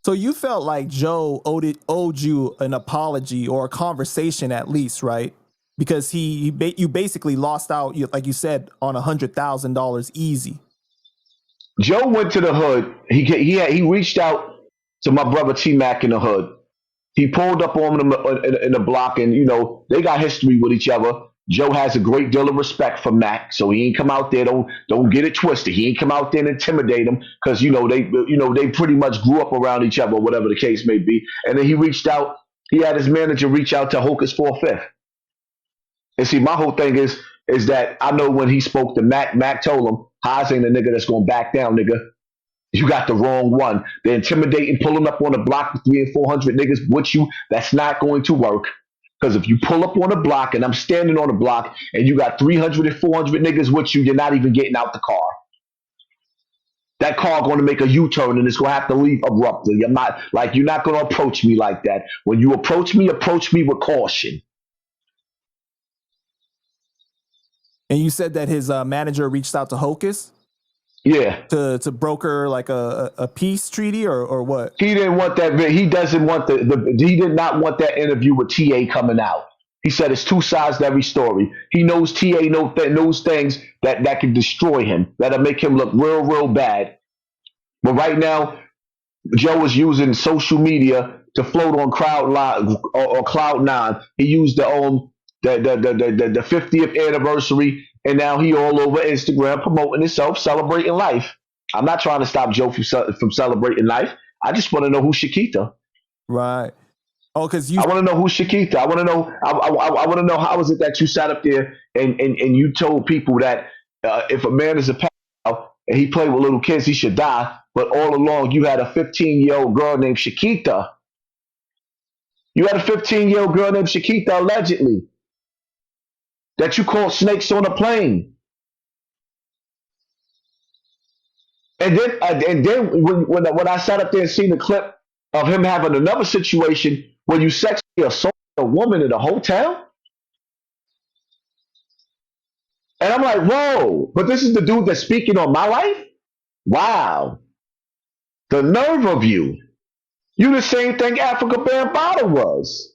So you felt like Joe owed you an apology or a conversation at least, right? Because you basically lost out, like you said, on $100,000 easy. Joe went to the hood. He reached out to my brother T Mac in the hood. He pulled up on him in the block, and they got history with each other. Joe has a great deal of respect for Mac, so he ain't come out there. Don't get it twisted. He ain't come out there and intimidate him because they pretty much grew up around each other, whatever the case may be. And then he reached out. He had his manager reach out to Hocus 4/5. And see, my whole thing is that I know when he spoke to Mac, Mac told him, Haas ain't the nigga that's gonna back down, nigga. You got the wrong one. They're intimidating, pulling up on the block with 300 and 400 niggas with you. That's not going to work. Because if you pull up on a block and I'm standing on a block and you got 300 and 400 niggas with you, you're not even getting out the car. That car going to make a U-turn and it's going to have to leave abruptly. You're not going to approach me like that. When you approach me with caution. And you said that his manager reached out to Hocus? Yeah. To broker like a peace treaty or what? He didn't want that. He doesn't want he did not want that interview with TA coming out. He said it's two sides to every story. He knows TA knows things that can destroy him, that'll make him look real, real bad. But right now, Joe is using social media to float on Cloud9. He used the 50th anniversary, and now he all over Instagram promoting himself, celebrating life. I'm not trying to stop Joe from celebrating life. I just want to know who's Shakita. Right. Oh, because I want to know who's Shakita. I want to know. I want to know how is it that you sat up there and you told people that if a man is a pedophile and he played with little kids, he should die. But all along, you had a 15-year-old girl named Shakita. You had a 15-year-old girl named Shakita allegedly that you called snakes on a plane. And then when I sat up there and seen the clip of him having another situation where you sexually assaulted a woman in a hotel, and I'm like, whoa! But this is the dude that's speaking on my life. Wow, the nerve of you! You the same thing Africa Bambaataa was.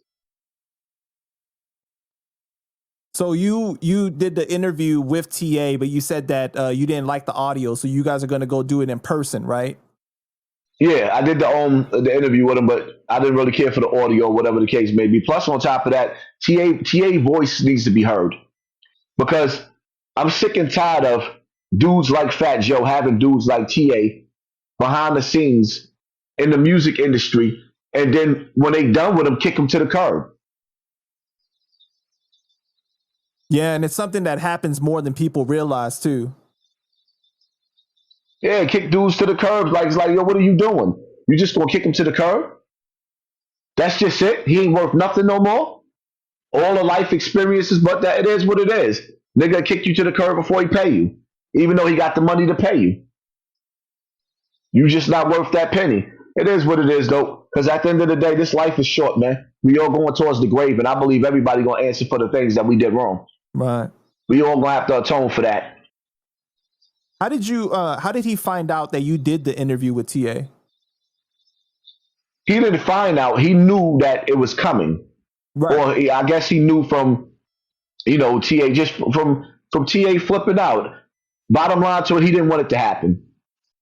So you did the interview with TA, but you said that you didn't like the audio, so you guys are going to go do it in person, right? Yeah, I did the interview with him, but I didn't really care for the audio, whatever the case may be. Plus, on top of that, TA voice needs to be heard because I'm sick and tired of dudes like Fat Joe having dudes like TA behind the scenes in the music industry, and then when they done with them, kick them to the curb. Yeah, and it's something that happens more than people realize too. Yeah, kick dudes to the curb. Like, yo, what are you doing? You just gonna kick him to the curb? That's just it? He ain't worth nothing no more? All the life experiences, but that it is what it is. Nigga kick you to the curb before he pay you, even though he got the money to pay you. You just not worth that penny. It is what it is, though, because at the end of the day, this life is short, man. We all going towards the grave, and I believe everybody gonna answer for the things that we did wrong. Right. We all gonna have to atone for that. How did he find out that you did the interview with TA? He didn't find out. He knew that it was coming. Right. Or I guess he knew from, TA, just from TA flipping out. Bottom line to it, he didn't want it to happen.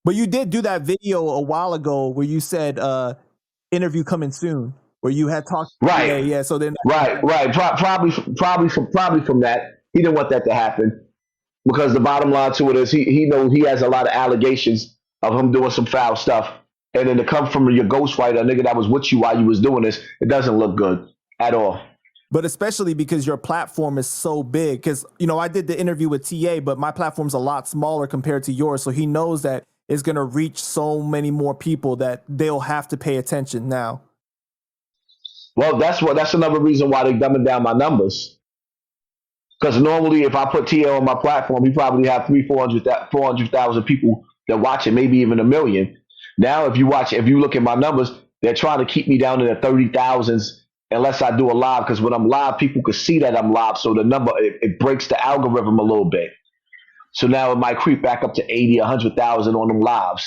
But you did do that video a while ago where you said interview coming soon, where you had talked. Right. Yeah. So then. Right. Probably from that. He didn't want that to happen because the bottom line to it is he knows he has a lot of allegations of him doing some foul stuff, and then to come from your ghostwriter, a nigga that was with you while you was doing this, it doesn't look good at all. But especially because your platform is so big, because I did the interview with TA, but my platform's a lot smaller compared to yours, so he knows that it's going to reach so many more people that they'll have to pay attention now. Well, that's another reason why they're dumbing down my numbers. Because normally, if I put TA on my platform, you probably have 400,000 people that watch it, maybe even 1 million. Now, if you look at my numbers, they're trying to keep me down in the 30,000s unless I do a live. Because when I'm live, people can see that I'm live, so the number it breaks the algorithm a little bit. So now it might creep back up to 80, 100,000 on them lives.